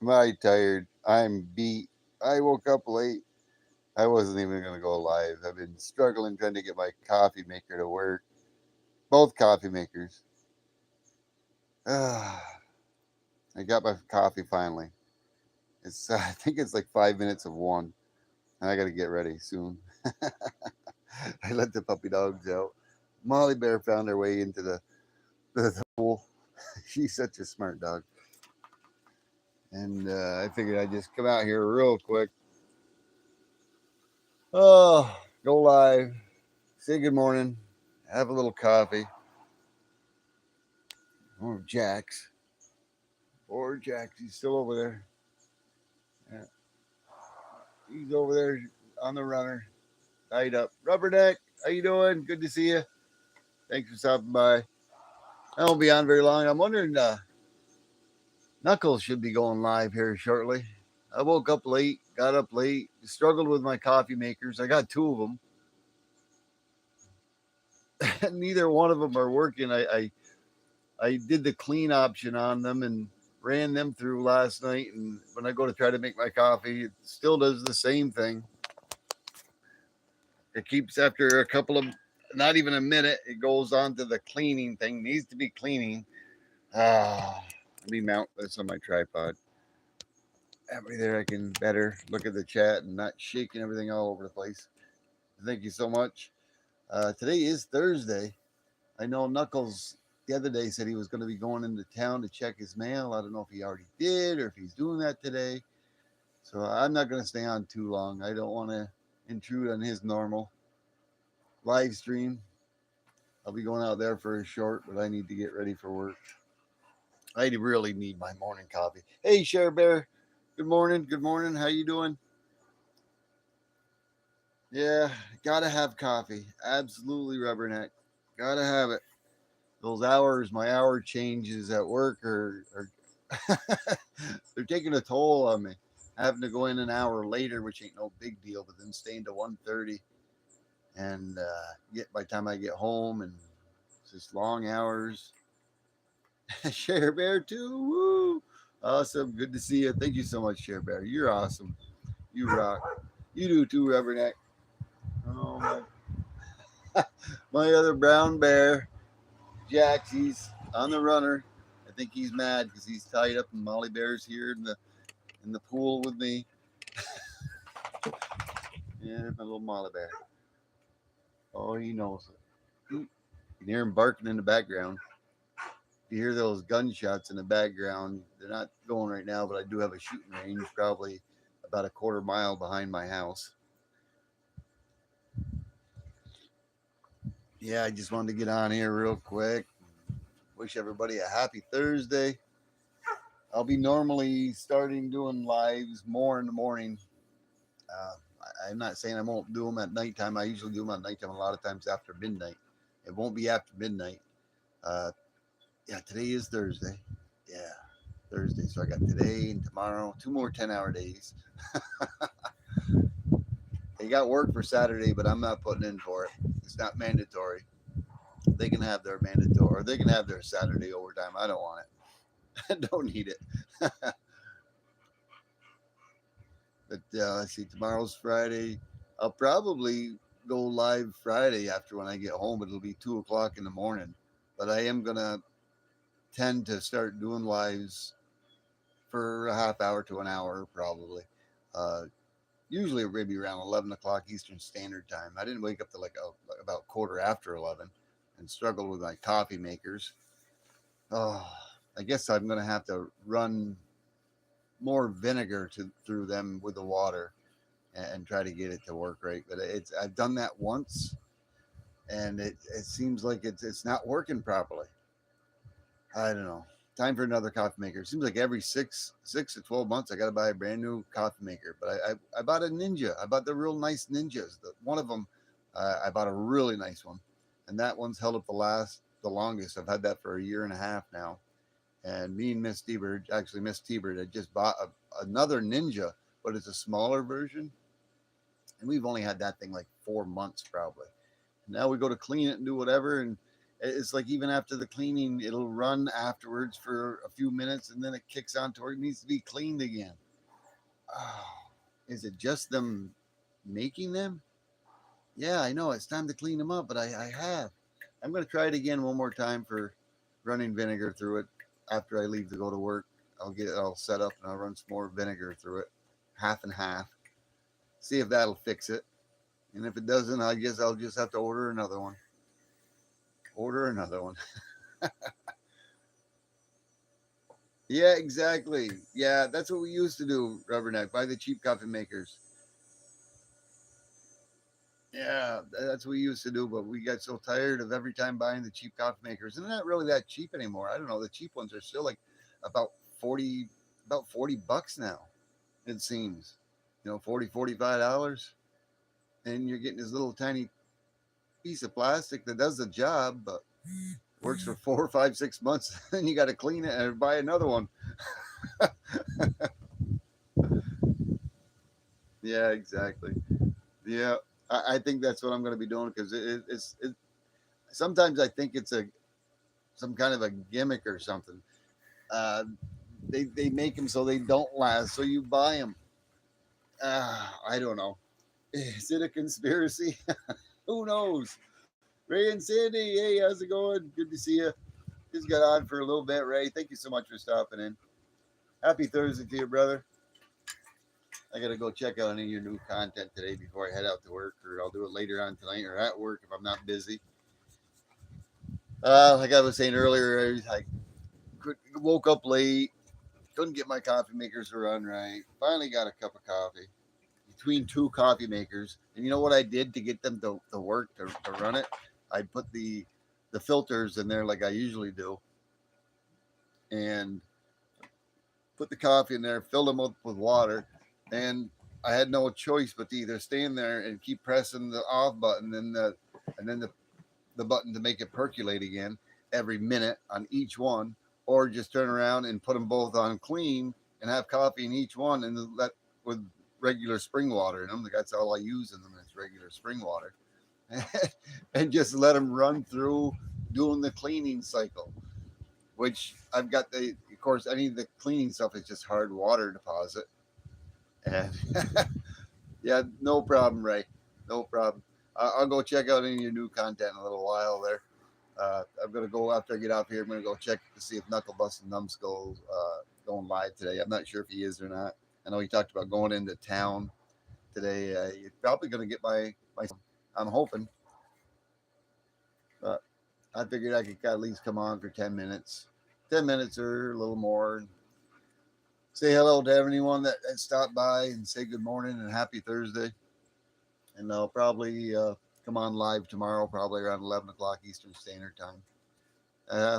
My tired. I'm beat. I woke up late. I wasn't even going to go live. I've been struggling trying to get my coffee maker to work. Both coffee makers. I got my coffee finally. It's I think it's like 5 minutes of one, and I got to get ready soon. I let the puppy dogs out. Molly Bear found her way into the pool. She's such a smart dog, and I figured I'd just come out here real quick. Oh, go live. Say good morning. Have a little coffee. Or Jax. Or Jax. He's still over there. Yeah. He's over there on the runner. Tied up. Rubberneck. How you doing? Good to see you. Thanks for stopping by. I won't be on very long. I'm wondering, Knuckles should be going live here shortly. I woke up late, got up late, struggled with my coffee makers. I got two of them. Neither one of them are working. I did the clean option on them and ran them through last night. And when I go to try to make my coffee, it still does the same thing. It keeps after a couple of, not even a minute, it goes on to the cleaning thing. Needs to be cleaning. Let me mount this on my tripod. That way there I can better look at the chat and not shaking everything all over the place. Thank you so much. Today is Thursday. I know Knuckles the other day said he was going to be going into town to check his mail. I don't know if he already did or if he's doing that today. So I'm not going to stay on too long. I don't want to intrude on his normal live stream. I'll be going out there for a short, but I need to get ready for work. I really need my morning coffee. Hey, Share Bear. Good morning. Good morning. How you doing? Yeah, gotta have coffee. Absolutely, Rubberneck. Gotta have it. Those hours, my hour changes at work are they're taking a toll on me. Having to go in an hour later, which ain't no big deal, but then staying to 1:30 and get by the time I get home and it's just long hours. Share Bear too. Woo! Awesome. Good to see you. Thank you so much, Share Bear. You're awesome. You rock. You do too, Rubberneck. Oh my other brown bear, Jax, he's on the runner. I think he's mad because he's tied up and Molly Bear's here in the pool with me. Yeah, there's my little Molly Bear. Oh, he knows it. You can hear him barking in the background. You hear those gunshots in the background. They're not going right now, but I do have a shooting range probably about a quarter mile behind my house. Yeah, I just wanted to get on here real quick. Wish everybody a happy Thursday. I'll be normally starting doing lives more in the morning. Uh, I'm not saying I won't do them at nighttime. I usually do them at nighttime a lot of times after midnight. It won't be after midnight. Uh, yeah, today is Thursday. Yeah, Thursday. So I got today and tomorrow, two more 10-hour days. They got work for Saturday, but I'm not putting in for it. It's not mandatory. They can have their mandatory, or they can have their Saturday overtime. I don't want it. I don't need it. But let's see, tomorrow's Friday. I'll probably go live Friday after when I get home. It'll be 2 o'clock in the morning. But I am going to tend to start doing lives for a half hour to an hour, probably. Uh, Usually maybe around 11 o'clock Eastern Standard Time. I didn't wake up to about quarter after 11 and struggle with my coffee makers. Oh, I guess I'm going to have to run more vinegar through them with the water and try to get it to work right. But it's I've done that once, and it seems like it's not working properly. I don't know. Time for another coffee maker. It seems like every six to 12 months I got to buy a brand new coffee maker. But I bought a Ninja. I bought the real nice Ninjas. One of them, I bought a really nice one, and that one's held up the longest. I've had that for a year and a half now. And me and Miss T-Bird, actually Miss T-Bird, had just bought another Ninja, but it's a smaller version, and we've only had that thing like 4 months probably. Now we go to clean it and do whatever, and It's like even after the cleaning, it'll run afterwards for a few minutes and then it kicks on to where it needs to be cleaned again. Oh, is it just them making them? Yeah, I know it's time to clean them up, but I have. I'm going to try it again one more time for running vinegar through it after I leave to go to work. I'll get it all set up and I'll run some more vinegar through it, half and half. See if that'll fix it. And if it doesn't, I guess I'll just have to order another one. Order another one. Yeah, exactly. Yeah, that's what we used to do, Rubberneck. Buy the cheap coffee makers. Yeah, that's what we used to do, but we got so tired of every time buying the cheap coffee makers. And they're not really that cheap anymore. I don't know. The cheap ones are still like about 40 about $40 now, it seems. 40 $45, and you're getting this little tiny piece of plastic that does the job, but works for 4 or 5, 6 months. Then you got to clean it and buy another one. Yeah, exactly. Yeah, I think that's what I'm going to be doing because sometimes I think it's some kind of a gimmick or something. Uh, they make them so they don't last, so you buy them. I don't know. Is it a conspiracy? Who knows? Ray and Sandy, hey, how's it going? Good to see you. Just got on for a little bit, Ray. Thank you so much for stopping in. Happy Thursday to you, brother. I gotta go check out any of your new content today before I head out to work, or I'll do it later on tonight or at work if I'm not busy. Like I was saying earlier, I woke up late, couldn't get my coffee makers to run right. Finally got a cup of coffee between two coffee makers, and you know what I did to get them to work to run it? I put the filters in there like I usually do, and put the coffee in there, filled them up with water, and I had no choice but to either stand there and keep pressing the off button and then the button to make it percolate again every minute on each one, or just turn around and put them both on clean and have coffee in each one and let with regular spring water in them. That's all I use in them is regular spring water, and just let them run through doing the cleaning cycle. Which I've got of course, any of the cleaning stuff is just hard water deposit, and yeah, no problem, Ray, no problem. I'll go check out any of your new content in a little while there. I'm gonna go after I get off here. I'm gonna go check to see if Knuckle Bust and Numbskull going live today. I'm not sure if he is or not. I know he talked about going into town today. You're probably gonna get my. I'm hoping, but I figured I could at least come on for 10 minutes, 10 minutes or a little more, and say hello to anyone that stopped by and say good morning and happy Thursday. And I'll probably come on live tomorrow, probably around 11 o'clock Eastern Standard Time.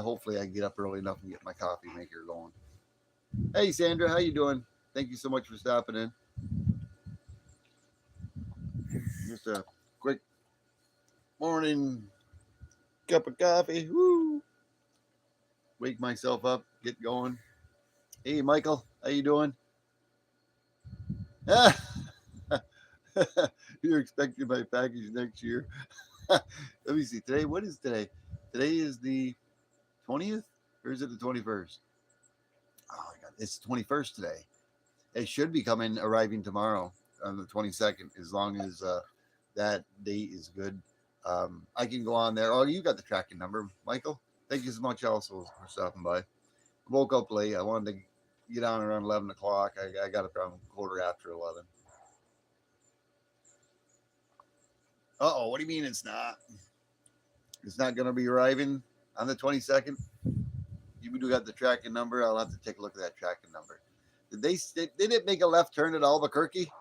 Hopefully, I get up early enough and get my coffee maker going. Hey, Sandra, how you doing? Thank you so much for stopping in. Just a quick morning cup of coffee. Woo! Wake myself up, get going. Hey, Michael, how you doing? You're expecting my package next year. Let me see. Today, what is today? Today is the 20th, or is it the 21st? Oh my God, it's the 21st today. It should be arriving tomorrow on the 22nd, as long as that date is good. I can go on there. Oh, you got the tracking number, Michael. Thank you so much also for stopping by. Woke up late. I wanted to get on around 11 o'clock. I got up around quarter after 11. Uh-oh, what do you mean it's not? It's not going to be arriving on the 22nd? You do got the tracking number. I'll have to take a look at that tracking number. Did it make a left turn at Albuquerque?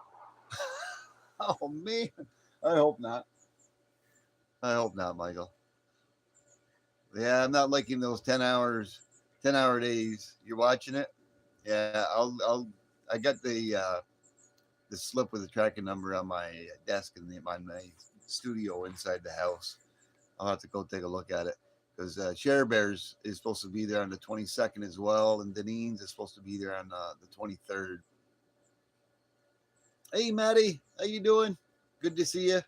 Oh, man. I hope not. I hope not, Michael. Yeah, I'm not liking those 10-hour days. You're watching it? Yeah, I got the slip with the tracking number on my desk in my studio inside the house. I'll have to go take a look at it because Share Bears is supposed to be there on the 22nd as well, and Deneen's is supposed to be there on the 23rd. Hey, Maddie, how you doing? Good to see you.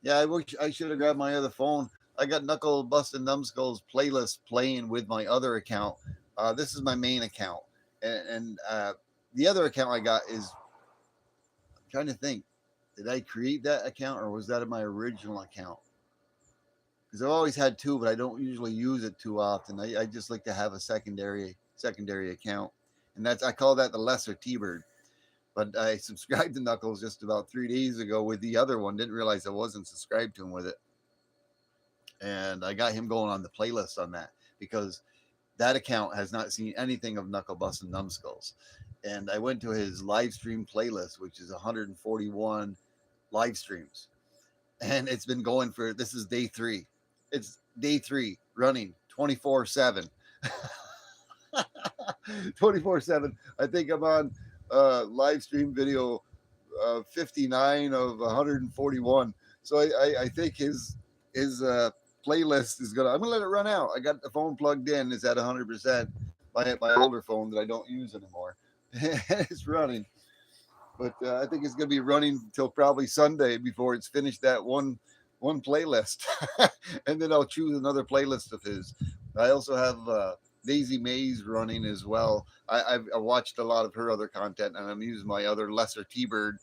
Yeah, I wish I should have grabbed my other phone. I got Knuckle Bustin' Numbskulls playlist playing with my other account. This is my main account, and the other account I got is, I'm trying to think. Did I create that account or was that in my original account? Because I've always had two, but I don't usually use it too often. I just like to have a secondary account, and that's I call that the Lesser T-Bird. But I subscribed to Knuckles just about 3 days ago with the other one. Didn't realize I wasn't subscribed to him with it, and I got him going on the playlist on that because that account has not seen anything of Knuckle Bust and Numbskulls. And I went to his live stream playlist, which is 141 live streams, and it's been going for this is day 3. It's day 3 running 24/7. 24/7. I think I'm on live stream video 59 of 141. So I think his playlist is gonna. I'm gonna let it run out. I got the phone plugged in. It's at 100%. My older phone that I don't use anymore. It's running, but I think it's gonna be running until probably Sunday before it's finished that one playlist, and then I'll choose another playlist of his. I also have Daisy Mays running as well. I've watched a lot of her other content, and I'm using my other Lesser T-Bird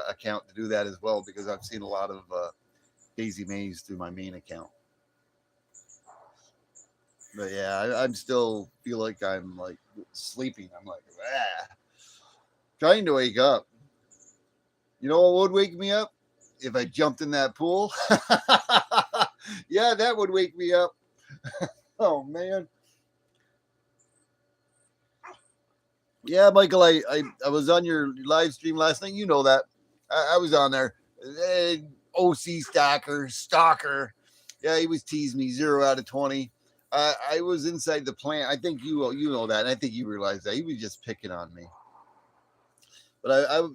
account to do that as well because I've seen a lot of Daisy Mays through my main account. But yeah, I'm still feel like I'm like sleeping. I'm like trying to wake up. You know what would wake me up? If I jumped in that pool. Yeah, that would wake me up. Oh man. Yeah, Michael, I was on your live stream last night. You know that. I was on there. OC Stalker. Yeah, he was teasing me 0 out of 20. I was inside the plant. I think you know that. And I think you realize that. He was just picking on me. But I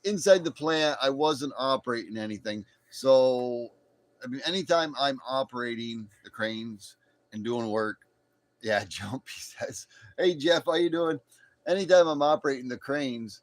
inside the plant, I wasn't operating anything. So, I mean, anytime I'm operating the cranes and doing work, yeah, Jumpy says, "Hey Jeff, how you doing?" Anytime I'm operating the cranes,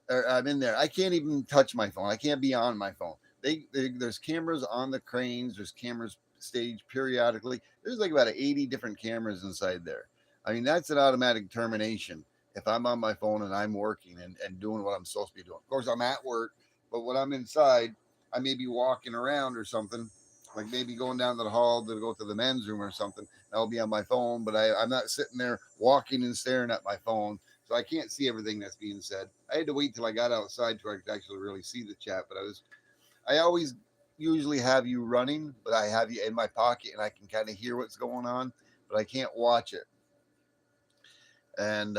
or I'm in there, I can't even touch my phone. I can't be on my phone. There's cameras on the cranes. There's cameras staged periodically. There's like about 80 different cameras inside there. I mean, that's an automatic termination if I'm on my phone and I'm working and doing what I'm supposed to be doing. Of course, I'm at work, but when I'm inside, I may be walking around or something, like maybe going down to the hall to go to the men's room or something. I'll be on my phone, but I'm not sitting there walking and staring at my phone. So I can't see everything that's being said. I had to wait till I got outside to I could actually really see the chat. But I always usually have you running, but I have you in my pocket and I can kind of hear what's going on, but I can't watch it. And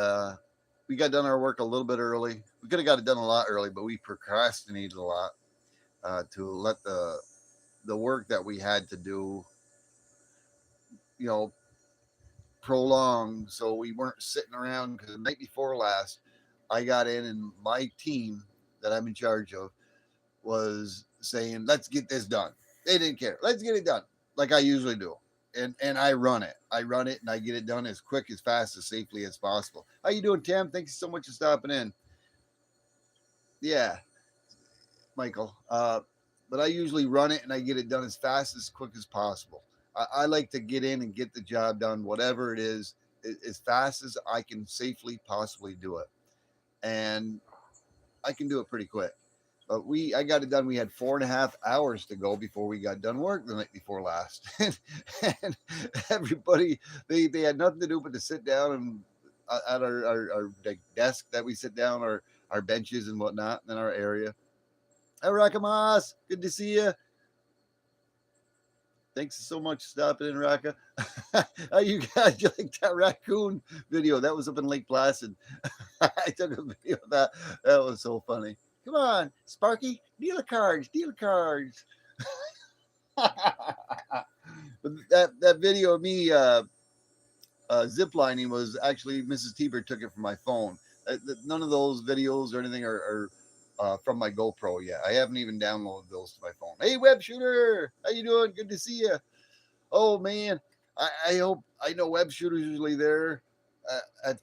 we got done our work a little bit early. We could have got it done a lot early, but we procrastinated a lot to let the work that we had to do, you know, prolonged, so we weren't sitting around. Because the night before last, I got in and my team that I'm in charge of was saying, "Let's get this done." They didn't care. Let's get it done, like I usually do, and I run it. I run it, and I get it done as quick, as fast, as safely as possible. How you doing, Tim? Thank you so much for stopping in. Yeah, Michael. But I usually run it and I get it done as fast, as quick as possible. I like to get in and get the job done, whatever it is, as fast as I can safely possibly do it. And I can do it pretty quick. But I got it done. We had 4.5 hours to go before we got done work the night before last. And everybody, they had nothing to do but to sit down and at our desk that we sit down, our benches and whatnot in our area. Hey, Rakamas, good to see you. Thanks so much for stopping in, Raka. How you guys, you like that raccoon video? That was up in Lake Placid. I took a video of that. That was so funny. Come on, Sparky, deal of cards, deal of cards. But that video of me ziplining was actually Mrs. T-Bird took it from my phone. None of those videos or anything are from my GoPro yet. I haven't even downloaded those to my phone. Hey, Web Shooter, how you doing? Good to see you. Oh man, I hope I know Web Shooter's usually there at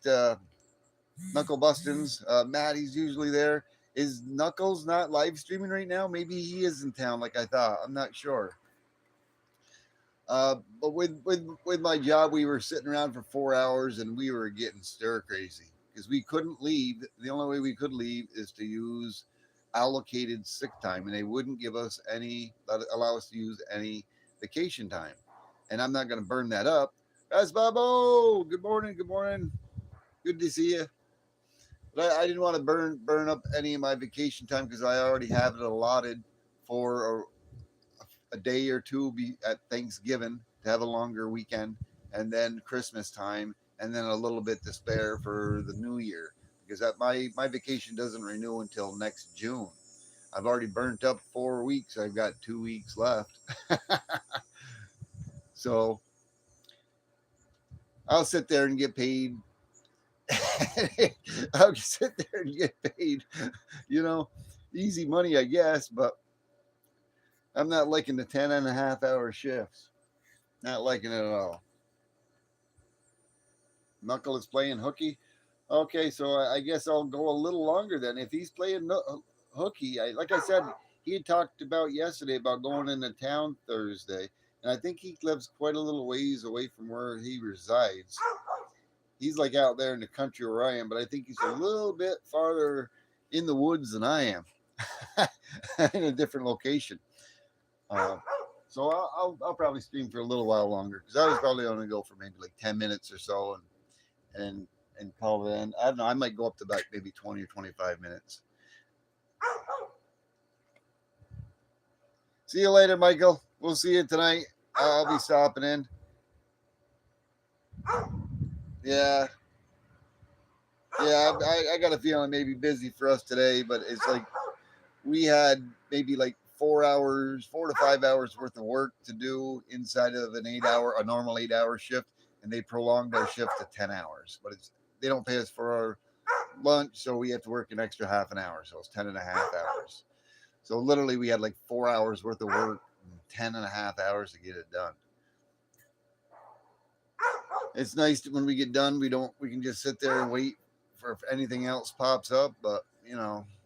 Knuckle Bustins. Maddie's usually there. Is Knuckles not live streaming right now? Maybe he is in town, like I thought. I'm not sure. But with my job, we were sitting around for 4 hours and we were getting stir crazy because we couldn't leave. The only way we could leave is to use allocated sick time, and they wouldn't give us any, allow us to use any vacation time. And I'm not going to burn that up. That's Babo. Good morning. Good morning. Good to see you. But I didn't want to burn up any of my vacation time because I already have it allotted for a day or two at Thanksgiving to have a longer weekend, and then Christmas time, and then a little bit to spare for the New Year because my vacation doesn't renew until next June. I've already burnt up 4 weeks. I've got 2 weeks left, so I'll sit there and get paid. I'll sit there and get paid, you know, easy money, I guess, but I'm not liking the 10.5 hour shifts. Not liking it at all. Knuckle is playing hooky. Okay, so I guess I'll go a little longer then. If he's playing hooky, like I said, he had talked about yesterday about going into town Thursday, and I think he lives quite a little ways away from where he resides. He's like out there in the country where I am, but I think he's a little bit farther in the woods than I am, in a different location. So I'll probably stream for a little while longer because I was probably going to go for maybe like 10 minutes or so, and call it in. I don't know. I might go up to about maybe 20 or 25 minutes. See you later, Michael. We'll see you tonight. I'll be stopping in. Yeah. Yeah, I got a feeling maybe busy for us today, but it's like we had maybe like 4 to 5 hours worth of work to do inside of a normal 8 hour shift, and they prolonged our shift to 10 hours. But they don't pay us for our lunch, so we have to work an extra half an hour. So it's 10.5 hours. So literally we had like 4 hours worth of work, 10.5 hours to get it done. It's nice that when we get done, we can just sit there and wait for if anything else pops up. But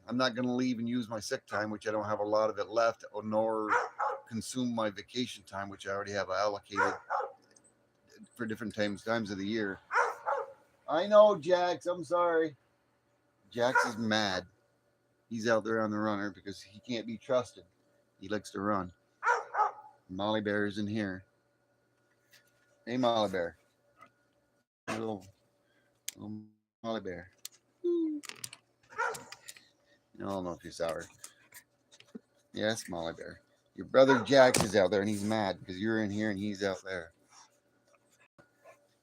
I'm not going to leave and use my sick time, which I don't have a lot of it left, nor consume my vacation time, which I already have allocated for different times of the year. I know, Jax. I'm sorry. Jax is mad. He's out there on the runner because he can't be trusted. He likes to run. Molly Bear is in here. Hey, Molly Bear. Little Molly Bear. I don't know if you're sour. Yes, Molly Bear. Your brother Jax is out there and he's mad because you're in here and he's out there.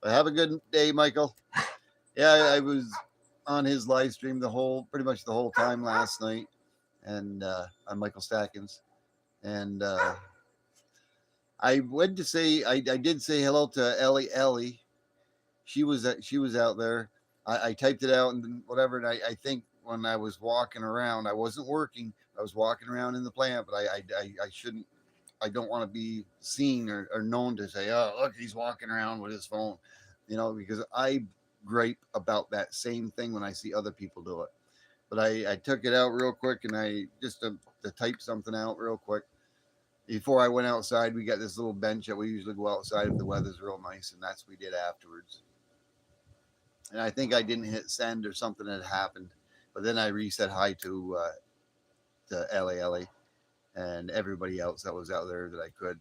But have a good day, Michael. Yeah, I was on his live stream pretty much the whole time last night, and on Michael Stackins, and I went to say I did say hello to Ellie. She was out there. I typed it out and whatever, and I think when I was walking around, I wasn't working. I was walking around in the plant, but I shouldn't. I don't want to be seen or known to say, oh, look, he's walking around with his phone, because I gripe about that same thing when I see other people do it. But I took it out real quick and I just to type something out real quick. Before I went outside, we got this little bench that we usually go outside if the weather's real nice, and that's what we did afterwards. And I think I didn't hit send or something had happened, but then I reset hi to Ellie and everybody else that was out there that I could.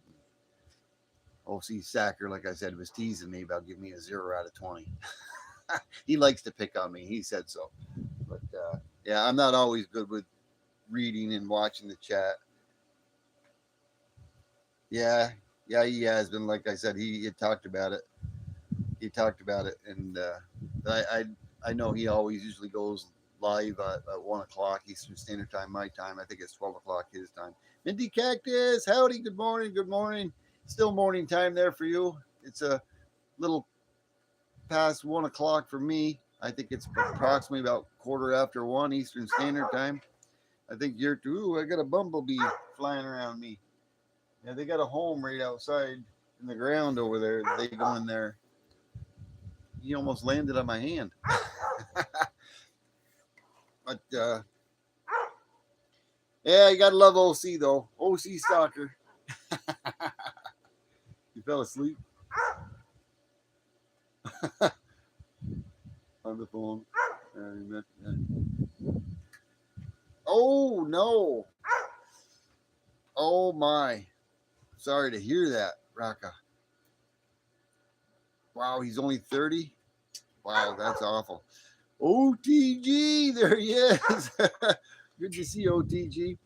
OC Sacker, like I said, was teasing me about giving me a 0 out of 20. He likes to pick on me. He said so. But yeah, I'm not always good with reading and watching the chat. Yeah, he has been. Like I said, he had talked about it. And I know he always usually goes live at 1 o'clock Eastern Standard Time, my time. I think it's 12 o'clock his time. Minty Cactus, howdy, good morning. Still morning time there for you. It's a little past 1 o'clock for me. I think it's approximately about 1:15 Eastern Standard Time. I think you're too. I got a bumblebee flying around me. Yeah, they got a home right outside in the ground over there. They go in there. He almost landed on my hand. But yeah, you gotta love OC though. OC Stalker. fell asleep on the phone. Oh no! Oh my! Sorry to hear that, Raka. Wow, he's only 30. Wow, that's awful. OTG, there he is. Good to see you, OTG.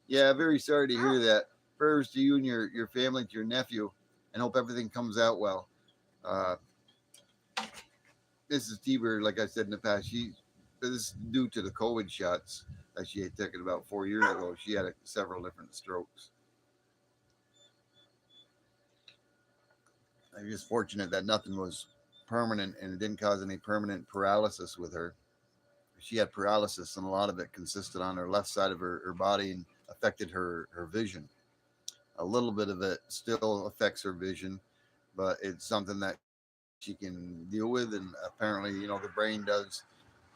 Yeah, very sorry to hear that. Prayers to you and your family, to your nephew, and hope everything comes out well. Uh, Mrs. T-Bird, like I said in the past, this is due to the COVID shots that she had taken about 4 years ago. She had several different strokes. I'm just fortunate that nothing was permanent and it didn't cause any permanent paralysis with her. She had paralysis, and a lot of it consisted on her left side of her body and affected her vision. A little bit of it still affects her vision, but it's something that she can deal with. And apparently, the brain does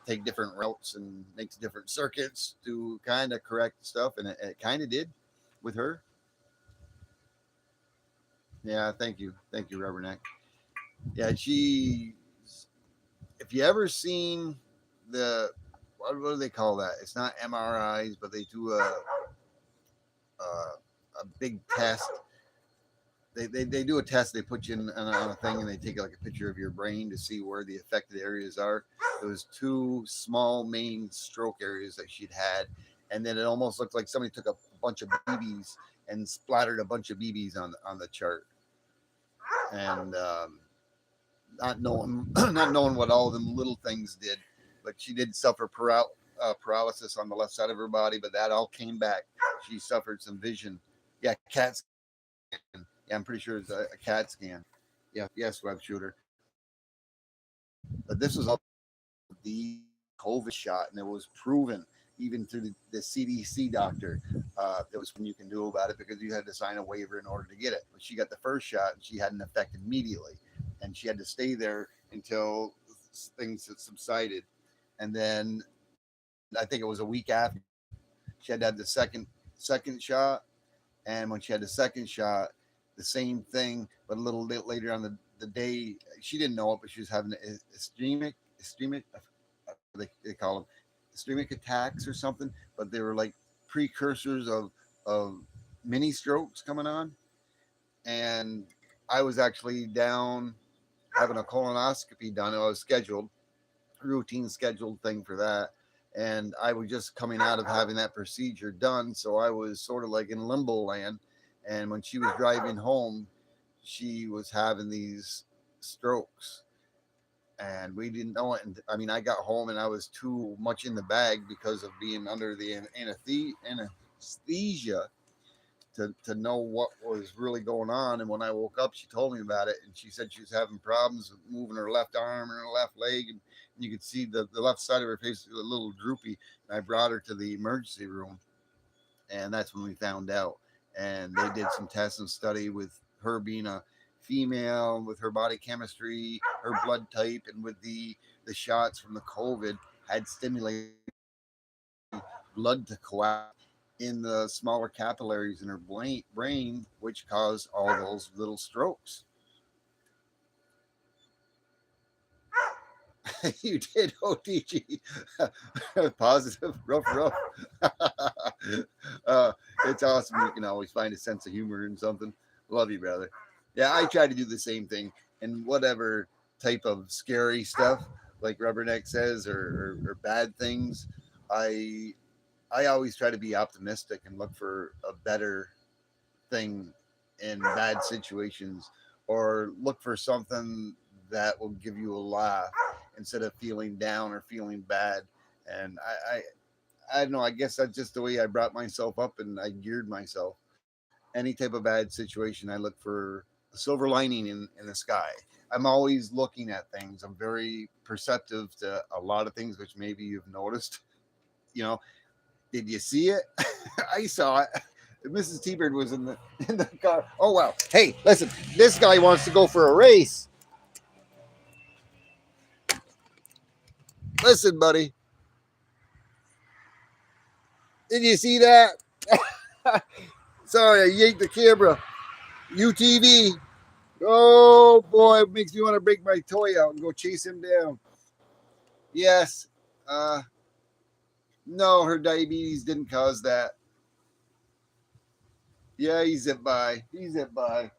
take different routes and makes different circuits to kind of correct stuff, and it kind of did with her. Yeah, thank you, Rubberneck. Yeah, if you ever seen what do they call that? It's not MRIs, but they do a big test. They do a test. They put you on a thing, and they take like a picture of your brain to see where the affected areas are. There was two small main stroke areas that she'd had, and then it almost looked like somebody took a bunch of BBs and splattered a bunch of BBs on the chart. And not knowing what all of them little things did, but she did suffer paralysis on the left side of her body, but that all came back. She suffered some vision. Yeah, CAT scan. Yeah, I'm pretty sure it's a CAT scan. Yeah, yes, web shooter. But this was all the COVID shot, and it was proven even through the CDC doctor. There was something you can do about it because you had to sign a waiver in order to get it. But she got the first shot, and she had an effect immediately, and she had to stay there until things had subsided. And then I think it was a week after she had to have the second shot, and when she had the second shot, the same thing, but a little bit later on the day, she didn't know it, but she was having ischemic, they call them ischemic attacks or something, but they were like precursors of mini strokes coming on. And I was actually down having a colonoscopy done. I was scheduled, routine scheduled thing for that. And I was just coming out of having that procedure done. So I was sort of like in limbo land. And when she was driving home, she was having these strokes. And we didn't know it. And I mean, I got home and I was too much in the bag because of being under the anesthesia to know what was really going on. And when I woke up, she told me about it, and she said she was having problems with moving her left arm and her left leg, and you could see the left side of her face was a little droopy. And I brought her to the emergency room, and that's when we found out. And they did some tests and study with her being a female, with her body chemistry, her blood type, and with the shots from the COVID had stimulated blood to coagulate in the smaller capillaries in her brain, which caused all those little strokes. You did, OTG. Positive, rough. It's awesome. You can always find a sense of humor in something. Love you, brother. Yeah, I try to do the same thing. And whatever type of scary stuff, like Rubberneck says, or bad things, I always try to be optimistic and look for a better thing in bad situations, or look for something that will give you a laugh instead of feeling down or feeling bad. And I don't know, I guess that's just the way I brought myself up and I geared myself. Any type of bad situation, I look for a silver lining in the sky. I'm always looking at things. I'm very perceptive to a lot of things, which maybe you've noticed. Did you see it? I saw it. Mrs. T-Bird was in the car. Oh wow! Hey, listen, this guy wants to go for a race. Listen, buddy. Did you see that? Sorry, I yanked the camera. UTV. Oh boy, it makes me want to break my toy out and go chase him down. Yes. No, her diabetes didn't cause that. Yeah, he zipped by. He zipped by.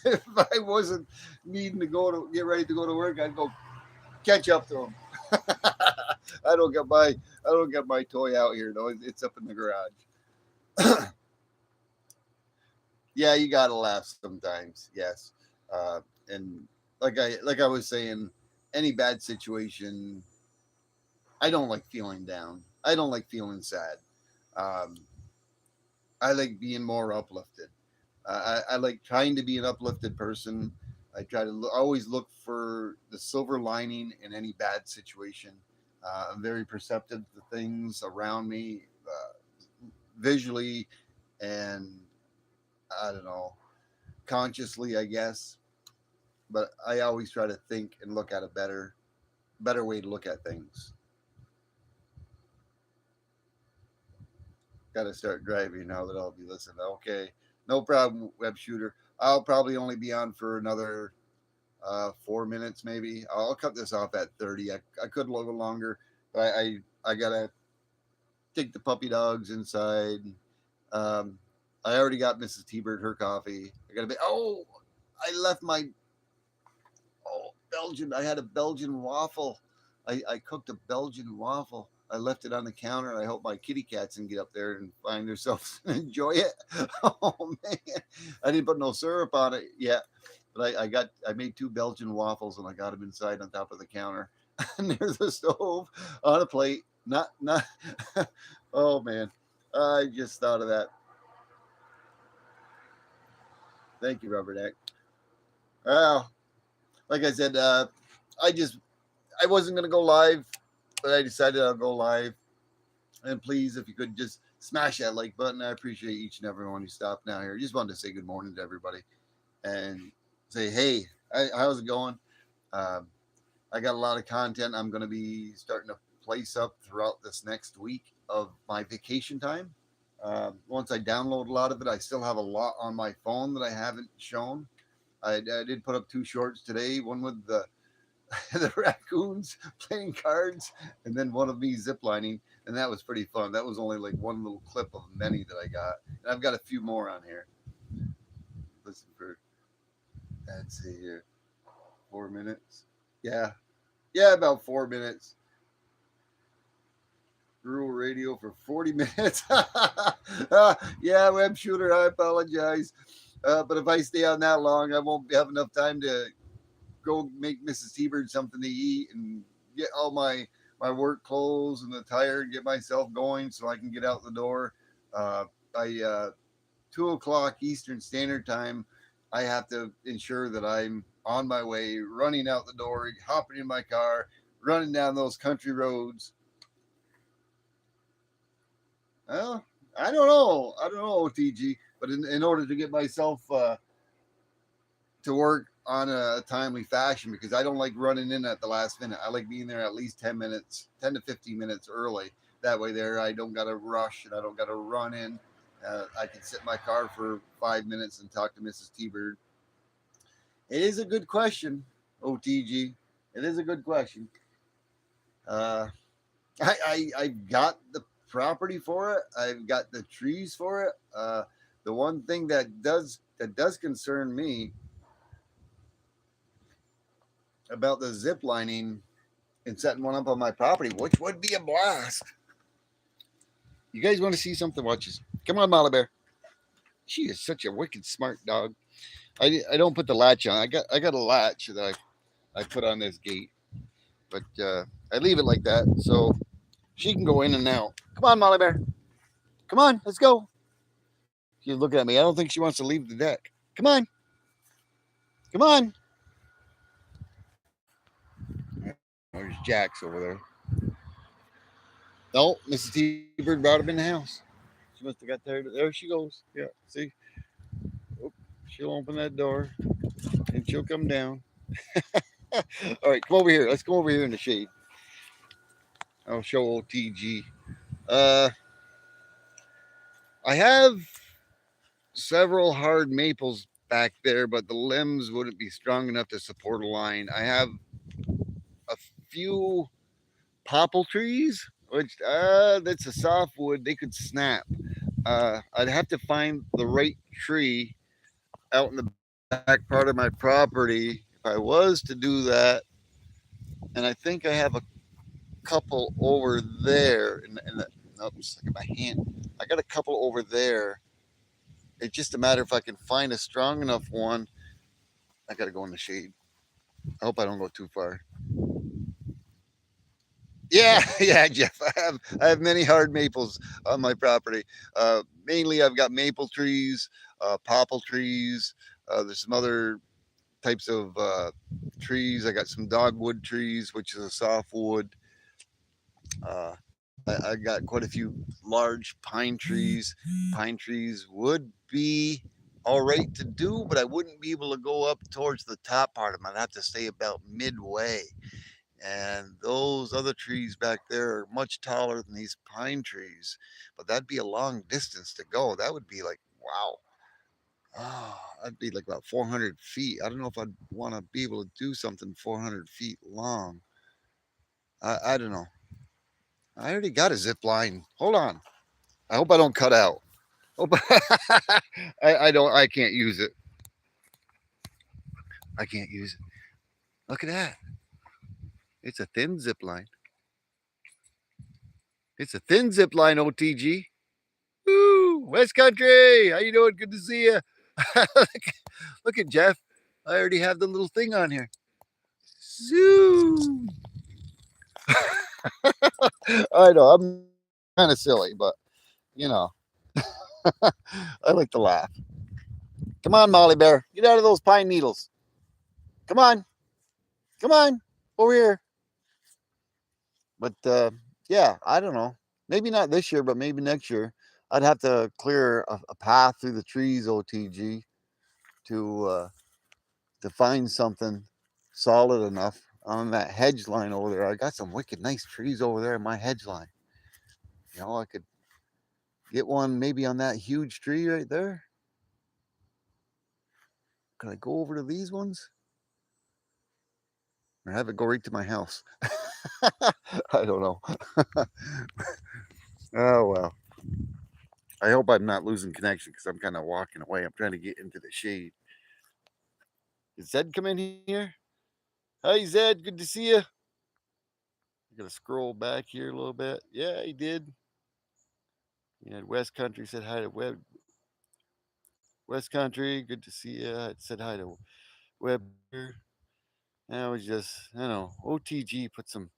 If I wasn't needing to go to get ready to go to work, I'd go catch up to him. I don't get my toy out here though. It's up in the garage. Yeah, you gotta laugh sometimes. Yes, and like I was saying, any bad situation, I don't like feeling down. I don't like feeling sad. Um, I like being more uplifted. I like trying to be an uplifted person. I try to always look for the silver lining in any bad situation. I'm very perceptive to things around me, visually, and I don't know, consciously, I guess. But I always try to think and look at a better way to look at things. Got to start driving now that I'll be listening. Okay, no problem, web shooter. I'll probably only be on for another 4 minutes, maybe. I'll cut this off at 30. I could a little longer, but I gotta take the puppy dogs inside. Um, I already got Mrs. T-Bird her coffee. I gotta be. Oh, I left my Belgian. I had a Belgian waffle. I cooked a Belgian waffle. I left it on the counter. I hope my kitty cats can get up there and find themselves and enjoy it. Oh man, I didn't put no syrup on it yet, but I made two Belgian waffles and I got them inside on top of the counter near the stove on a plate. Not. Oh man, I just thought of that. Thank you, Rubberneck. Well, like I said, I just I wasn't gonna go live, but I decided I'll go live. And please, if you could just smash that like button, I appreciate each and every one who stopped down here. Just wanted to say good morning to everybody and say, hey, how's it going? Um, I got a lot of content I'm going to be starting to place up throughout this next week of my vacation time. Once I download a lot of it, I still have a lot on my phone that I haven't shown. I did put up two shorts today, one with the the raccoons playing cards, and then one of me ziplining, and that was pretty fun. That was only like one little clip of many that I got, and I've got a few more on here. Listen for, let's see here, 4 minutes. Yeah, yeah, about 4 minutes. Rural radio for 40 minutes. Yeah, web shooter, I apologize. But if I stay on that long, I won't have enough time to go make Mrs. T-Bird something to eat and get all my work clothes and the tire and get myself going so I can get out the door. By 2 o'clock Eastern Standard Time, I have to ensure that I'm on my way, running out the door, hopping in my car, running down those country roads. Well, I don't know. I don't know, TG. But in order to get myself to work on a timely fashion, because I don't like running in at the last minute. I like being there at least 10 minutes, 10 to 15 minutes early. That way, there, I don't got to rush and I don't got to run in. I can sit in my car for 5 minutes and talk to Mrs. T-Bird. It is a good question, OTG. It is a good question. Uh, I've got the property for it. I've got the trees for it. The one thing that does concern me about the zip lining and setting one up on my property, which would be a blast. You guys want to see something? Watch this. Come on, Molly Bear. She is such a wicked smart dog. I don't put the latch on. I got a latch that I put on this gate, but I leave it like that so she can go in and out. Come on, Molly Bear. Come on, let's go. She's looking at me. I don't think she wants to leave the deck. Come on. Come on. There's Jax over there. No, Mrs. T-Bird brought him in the house. She must have got there. There she goes. Yeah, see? Oh, she'll open that door and she'll come down. All right, come over here. Let's come over here in the shade. I'll show OTG. Uh, I have several hard maples back there, but the limbs wouldn't be strong enough to support a line. I have a few popple trees, which that's a softwood. They could snap. I'd have to find the right tree out in the back part of my property if I was to do that. And I think I have a couple over there in the oops, look at my hand. I got a couple over there. It's just a matter if I can find a strong enough one. I got to go in the shade. I hope I don't go too far. Yeah, yeah, Jeff. I have many hard maples on my property. Mainly, I've got maple trees, popple trees. There's some other types of trees. I got some dogwood trees, which is a softwood. I got quite a few large pine trees. Pine trees would be all right to do, but I wouldn't be able to go up towards the top part of them. I'd have to stay about midway. And those other trees back there are much taller than these pine trees, but that'd be a long distance to go. That would be like, wow. Oh, that'd be like about 400 feet. I don't know if I'd want to be able to do something 400 feet long. I don't know. I already got a zip line. Hold on. I hope I don't cut out. Hope I don't. I can't use it. I can't use it. Look at that. It's a thin zip line. It's a thin zip line, OTG. Woo! West Country. How you doing? Good to see you. Look at Jeff. I already have the little thing on here. Zoom. I know I'm kind of silly, but you know, I like to laugh. Come on, Molly Bear, get out of those pine needles. Come on, come on, over here. But yeah, I don't know. Maybe not this year, but maybe next year. I'd have to clear a path through the trees, OTG, to find something solid enough on that hedge line over there. I got some wicked nice trees over there in my hedge line. You know, I could get one maybe on that huge tree right there. Could I go over to these ones? Or have it go right to my house? I don't know. Oh, well. I hope I'm not losing connection because I'm kind of walking away. I'm trying to get into the shade. Did Zed come in here? Hi, Zed. Good to see you. I'm going to scroll back here a little bit. Yeah, he did. Yeah, West Country said hi to Web. West Country, good to see you. I said hi to Web here. I was just, I don't know, OTG put some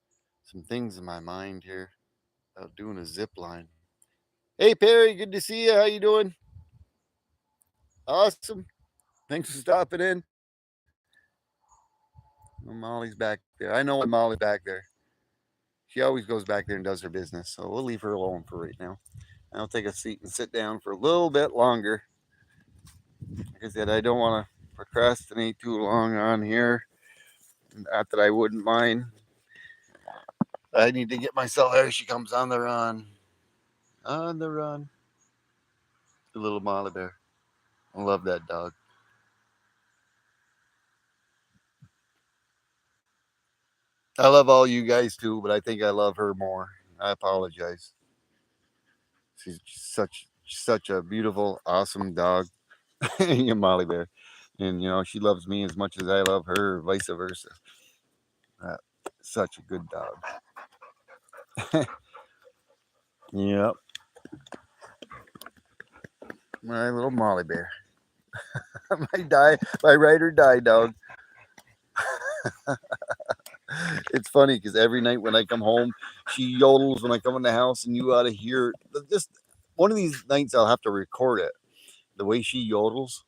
things in my mind here about doing a zip line. Hey Perry, good to see you. How you doing? Awesome. Thanks for stopping in. Oh, Molly's back there. I know why Molly's back there. She always goes back there and does her business, so we'll leave her alone for right now. I'll take a seat and sit down for a little bit longer. Like I said, I don't want to procrastinate too long on here. Not that I wouldn't mind. I need to get myself there. She comes on the run. On the run. The little Molly Bear. I love that dog. I love all you guys too, but I think I love her more. I apologize. She's such a beautiful, awesome dog. You Molly Bear. And you know, she loves me as much as I love her, vice versa. Uh, Such a good dog. Yep. My little Molly Bear. my ride or die dog. It's funny because every night when I come home, she yodels when I come in the house, and you ought to hear just one of these nights. I'll have to record it. The way she yodels,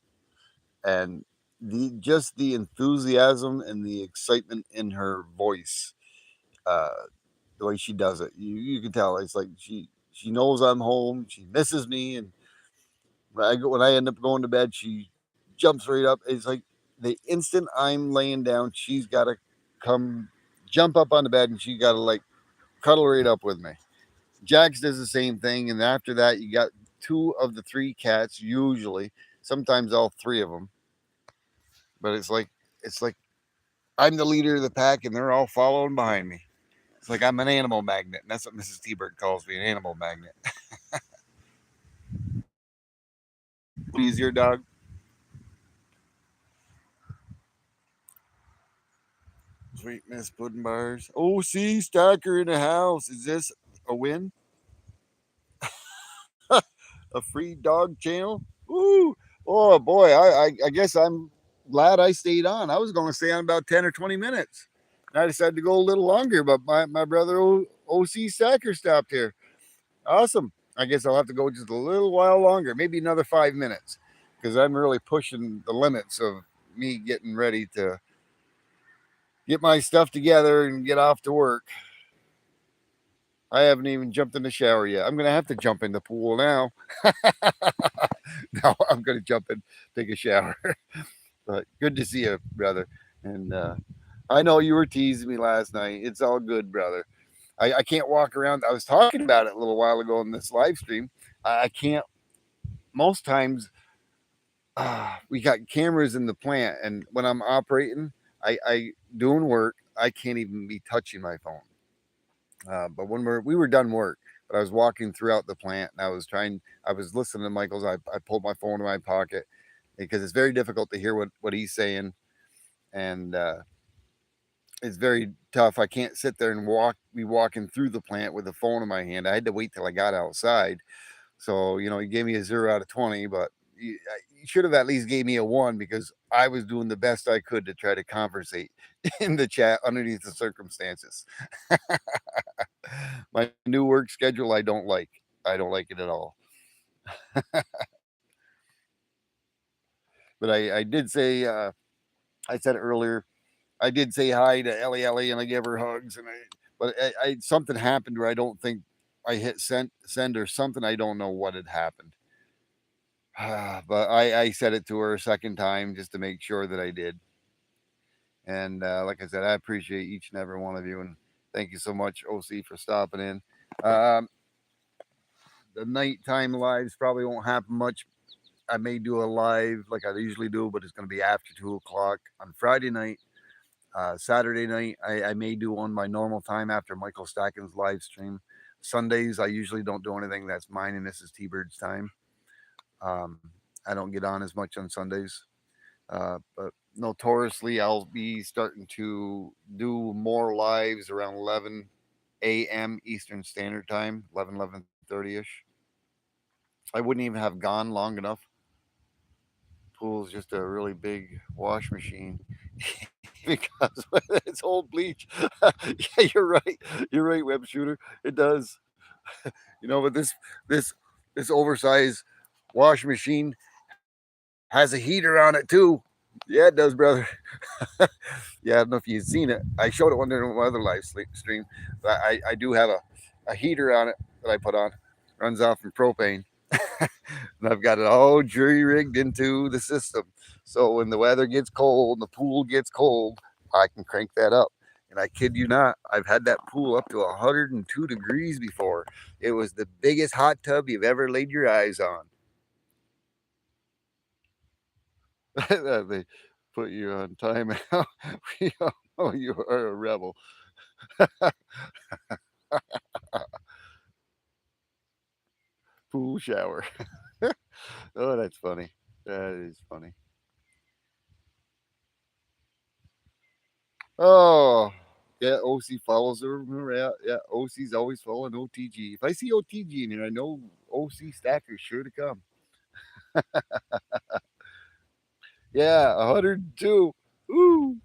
and the enthusiasm and the excitement in her voice, uh, the way she does it, you can tell it's like she knows I'm home. She misses me, and when I end up going to bed, she jumps right up. It's like the instant I'm laying down, she's got to come jump up on the bed, and she got to like cuddle right up with me. Jax does the same thing, and after that, you got two of the three cats usually, sometimes all three of them. but it's like I'm the leader of the pack, and they're all following behind me. It's like I'm an animal magnet, and that's what Mrs. T-Bird calls me, an animal magnet. Who's your dog? Sweet Miss Pudding Bars. Oh, see, Stacker in the house. Is this a win? A free dog channel? Ooh. Oh boy, I guess I'm glad I stayed on. I was going to stay on about 10 or 20 minutes. And I decided to go a little longer, but my brother OC Stacker stopped here. Awesome. I guess I'll have to go just a little while longer, maybe another 5 minutes, because I'm really pushing the limits of me getting ready to get my stuff together and get off to work. I haven't even jumped in the shower yet. I'm going to have to jump in the pool now. No, I'm going to jump in, take a shower. But good to see you, brother. And I know you were teasing me last night. It's all good, brother. I can't walk around. I was talking about it a little while ago in this live stream. I can't, most times, we got cameras in the plant, and when I'm operating, I doing work, I can't even be touching my phone. But when we were done work, but I was walking throughout the plant, and I was listening to Michael's. I pulled my phone in my pocket because it's very difficult to hear what he's saying, and it's very tough. I can't sit there and be walking through the plant with the phone in my hand. I had to wait till I got outside. So he gave me a 0 out of 20, but you should have at least gave me a 1 because I was doing the best I could to try to conversate in the chat underneath the circumstances. My new work schedule, I don't like. I don't like it at all. But I did say, I said it earlier, I did say hi to Ellie and I gave her hugs, but something happened where I don't think I hit send or something. I don't know what had happened. But I said it to her a second time just to make sure that I did. And like I said, I appreciate each and every one of you, and thank you so much, OC, for stopping in. The nighttime lives probably won't happen much. I may do a live like I usually do, but it's going to be after 2 o'clock on Friday night. Saturday night, I may do one my normal time after Michael Stacken's live stream. Sundays, I usually don't do anything. That's mine and Mrs. T-Bird's time. Um, I don't get on as much on Sundays. But notoriously, I'll be starting to do more lives around 11 a.m. Eastern Standard Time, 11:30ish. I wouldn't even have gone long enough. Pool's just a really big wash machine because it's old bleach. Yeah, you're right. You're right, web shooter. It does. But this this oversized wash machine has a heater on it too. Yeah, it does, brother. Yeah, I don't know if you've seen it. I showed it one day on my other live stream. But I do have a heater on it that I put on. Runs off from propane. And I've got it all jury rigged into the system. So when the weather gets cold and the pool gets cold, I can crank that up. And I kid you not, I've had that pool up to 102 degrees before. It was the biggest hot tub you've ever laid your eyes on. They put you on timeout. We all know you are a rebel. Pool shower. Oh, that's funny. That is funny. Oh, yeah. OC follows her. Remember, yeah. OC's always following OTG. If I see OTG in here, I know OC Stacker's sure to come. Yeah, 102. Ooh.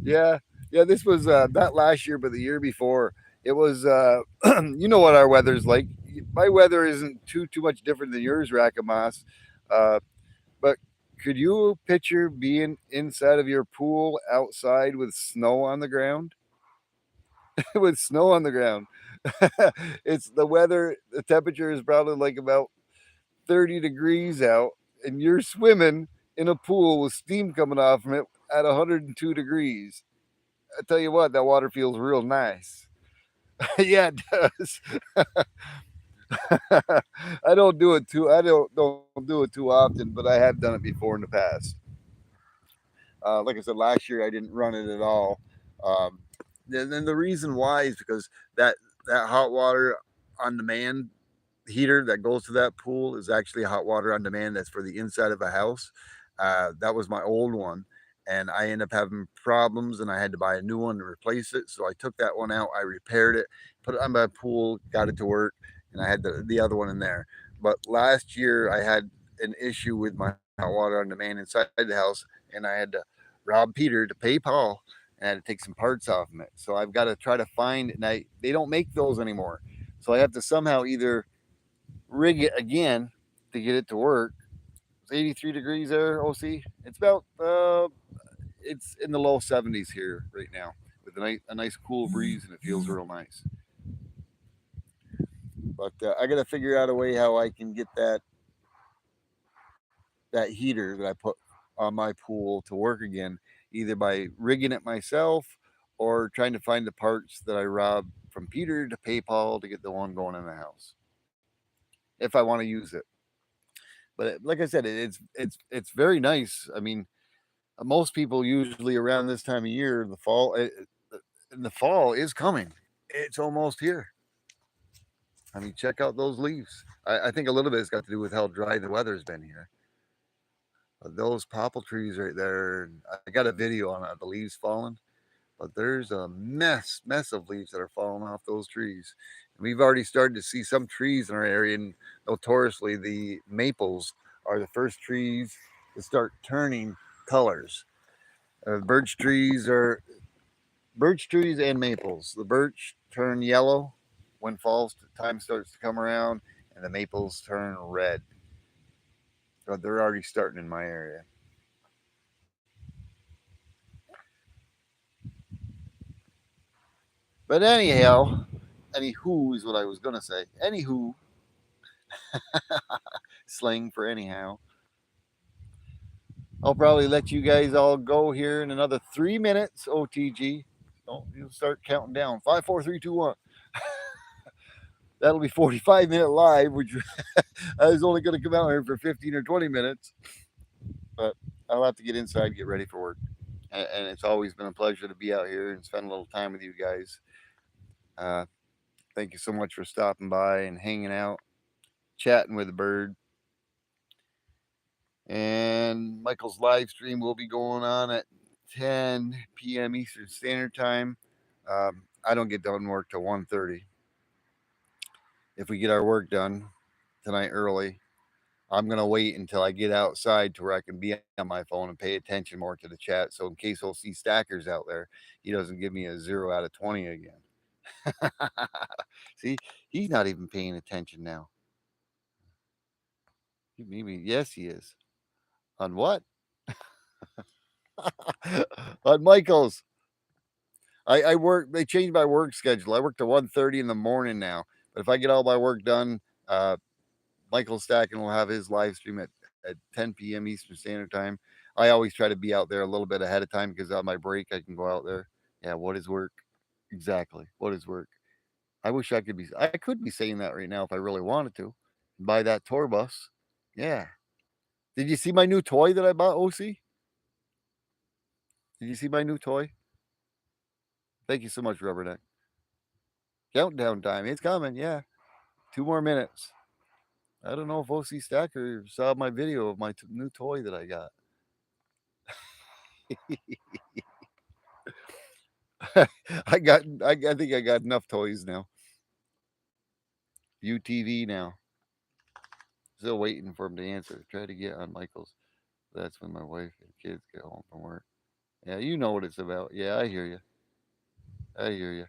Yeah. Yeah, this was not last year, but the year before. It was you know what our weather's like. My weather isn't too much different than yours, Rackamas. Uh, but could you picture being inside of your pool outside with snow on the ground? With snow on the ground. It's the weather, the temperature is probably like about 30 degrees out, and you're swimming in a pool with steam coming off from it at 102 degrees. I tell you what, that water feels real nice. Yeah, it does. I don't do it too often, but I have done it before in the past. Like I said, last year I didn't run it at all. Um, then the reason why is because that that hot water on demand heater that goes to that pool is actually hot water on demand. That's for the inside of a house. That was my old one, and I ended up having problems, and I had to buy a new one to replace it. So I took that one out, I repaired it, put it on my pool, got it to work, and I had the other one in there. But last year I had an issue with my hot water on demand inside the house, and I had to rob Peter to pay Paul, and I had to take some parts off of it. So I've got to try to find, and they don't make those anymore. So I have to somehow either rig it again to get it to work. It's 83 degrees there, OC. It's about it's in the low 70s here right now with a nice cool breeze, and it feels real nice. But I got to figure out a way how I can get that heater that I put on my pool to work again, either by rigging it myself or trying to find the parts that I robbed from Peter to pay Paul to get the one going in the house if I want to use it. But like I said, it's very nice. I mean, most people usually around this time of year, the fall, the fall is coming. It's almost here. I mean, check out those leaves. I think a little bit has got to do with how dry the weather's been here. Those popple trees right there. I got a video on the leaves falling, but there's a mess of leaves that are falling off those trees. And we've already started to see some trees in our area, and notoriously the maples are the first trees to start turning colors. Birch trees are birch trees and maples. The birch turn yellow when fall time starts to come around, and the maples turn red. So they're already starting in my area. But anyhow, anywho is what I was gonna say. Anywho, slang for anyhow. I'll probably let you guys all go here in another 3 minutes. OTG. Oh, you'll start counting down. 5, 4, 3, 2, 1. That'll be 45-minute live, which I was only going to come out here for 15 or 20 minutes. But I'll have to get inside, get ready for work. And it's always been a pleasure to be out here and spend a little time with you guys. Uh, thank you so much for stopping by and hanging out, chatting with the bird. And Michael's live stream will be going on at 10 p.m. Eastern Standard Time. I don't get done work till 1:30. If we get our work done tonight early, I'm gonna wait until I get outside to where I can be on my phone and pay attention more to the chat. So in case he'll see Stackers out there, he doesn't give me a 0 out of 20 again. See, he's not even paying attention now. Maybe yes, he is. On what? On Michael's. I work. They changed my work schedule. I work to 1:30 in the morning now. But if I get all my work done, Michael Stacken will have his live stream at 10 p.m. Eastern Standard Time. I always try to be out there a little bit ahead of time because on my break I can go out there. Yeah, what is work? Exactly. What is work? I wish I could be. I could be saying that right now if I really wanted to. Buy that tour bus. Yeah. Did you see my new toy that I bought, OC? Did you see my new toy? Thank you so much, Rubberneck. Countdown time. It's coming. Yeah. 2 more minutes. I don't know if OC Stacker saw my video of my new toy that I got. I think I got enough toys now. UTV now. Still waiting for him to answer. Try to get on Michael's. That's when my wife and kids get home from work. Yeah, you know what it's about. Yeah, I hear you. I hear you.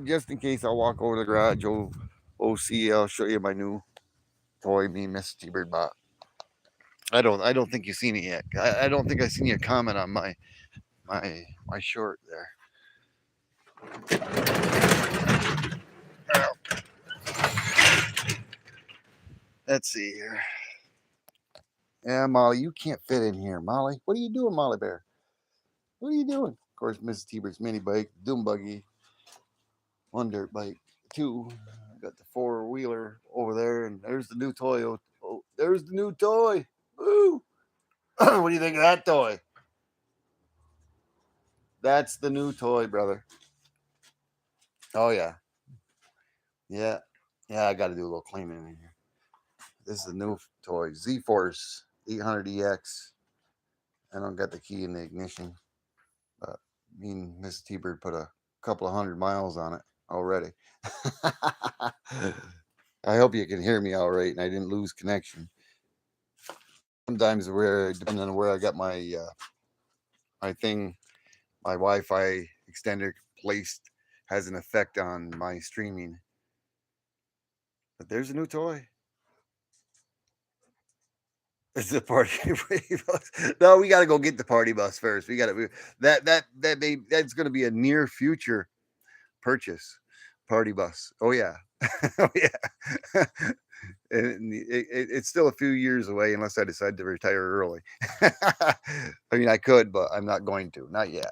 Just in case, I'll walk over to the garage. OC, I'll show you my new toy. Me and Miss T-Bird bought. I don't think you've seen it yet. I don't think I've seen you comment on my short there. Well, let's see here. Yeah, Molly, you can't fit in here. Molly, what are you doing, Molly Bear? What are you doing? Of course, Mrs. T-Bird's mini bike, doom buggy, one dirt bike, two. I got the four wheeler over there, and there's the new toy. There's the new toy. Woo! What do you think of that toy? That's the new toy, brother. Oh yeah. Yeah. Yeah, I got to do a little cleaning in here. This is the new toy, Z-Force 800EX. I don't got the key in the ignition, but me and Miss T-Bird put a couple of 100 miles on it already. I hope you can hear me all right and I didn't lose connection. Sometimes where, depending on where I got my my thing, my Wi-Fi extender placed has an effect on my streaming. But there's a new toy. It's a party bus. No, we got to go get the party bus first. We got to that's going to be a near future purchase. Party bus. Oh yeah, oh yeah. And it's still a few years away unless I decide to retire early. I mean, I could, but I'm not going to. Not yet.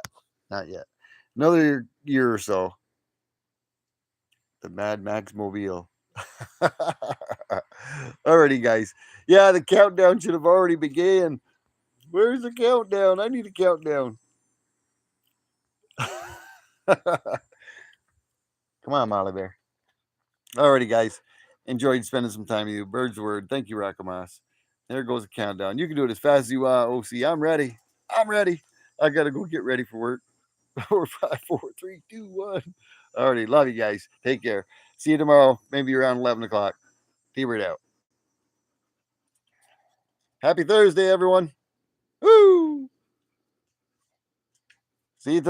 Not yet. Another year or so. The Mad Max Mobile. Alrighty, guys. Yeah, the countdown should have already began. Where's the countdown? I need a countdown. Come on, Molly Bear. Alrighty, guys. Enjoyed spending some time with you. Bird's word. Thank you, Rakamas. There goes the countdown. You can do it as fast as you want, OC. I'm ready. I'm ready. I gotta go get ready for work. 4, 5, 4, 3, 2, 1. Alrighty, love you guys. Take care. See you tomorrow, maybe around 11 o'clock. T-Bird out. Happy Thursday, everyone. Woo! See you tomorrow.